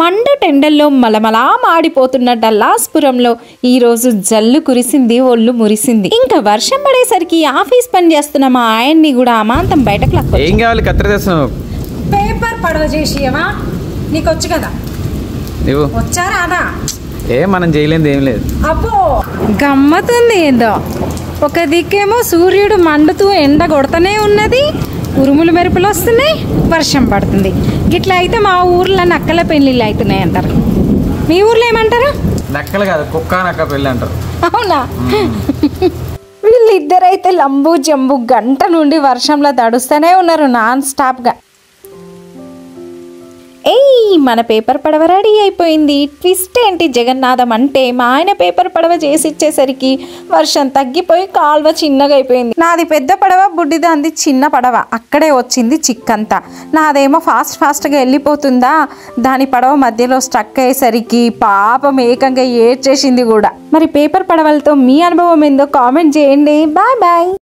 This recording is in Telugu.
మండుటెండల్లో మలమలా మాడిపోతున్న డల్లాస్పురంలో ఈరోజు జల్లు కురిసింది, ఒళ్ళు మురిసింది. ఇంకా వర్షం పడేసరికి ఆఫీస్ పని చేస్తున్న మా ఆయన్ని కూడా అమాంతం బయటకు లాక్కొచ్చాను. ఏం కావాలి? కత్తెర తెస్తున్నావు? పేపర్ పడవ చేసియవా? నీకు వచ్చు కదా? నువ్వు వచ్చా రాదా? మనం చేయలేదు, ఏం లేదు. అబ్బో గమ్మతుంది ఏందో. ఒక దిక్కేమో సూర్యుడు మండుతూ ఎండ కొడతనే ఉన్నది, ఉరుములు మెరుపులు వస్తున్నాయి, వర్షం పడుతుంది. గిట్లా అయితే మా ఊర్లో నక్కల పెళ్ళిళ్ళు అవుతున్నాయి అంటారు. మీ ఊర్లో ఏమంటారు? నక్కలు కాదు, కుక్క నక్క పెళ్ళి అంటారు. అవునా? వీళ్ళిద్దరైతే లంబు జంబు గంట నుండి వర్షంలో తడుస్తూనే ఉన్నారు నాన్ స్టాప్గా. మన పేపర్ పడవ రెడీ అయిపోయింది. ట్విస్ట్ ఏంటి జగన్నాథం అంటే మా ఆయన పేపర్ పడవ చేసి ఇచ్చేసరికి వర్షం తగ్గిపోయి కాల్వ చిన్నగా అయిపోయింది. నాది పెద్ద పడవ, బుడ్డిదాంది చిన్న పడవ. అక్కడే వచ్చింది చిక్కంతా. నాదేమో ఫాస్ట్గా వెళ్ళిపోతుందా, దాని పడవ మధ్యలో స్ట్రక్ అయ్యేసరికి పాపం ఏకంగా ఏడ్చేసింది కూడా. మరి పేపర్ పడవలతో మీ అనుభవం ఏందో కామెంట్ చేయండి. Bye bye.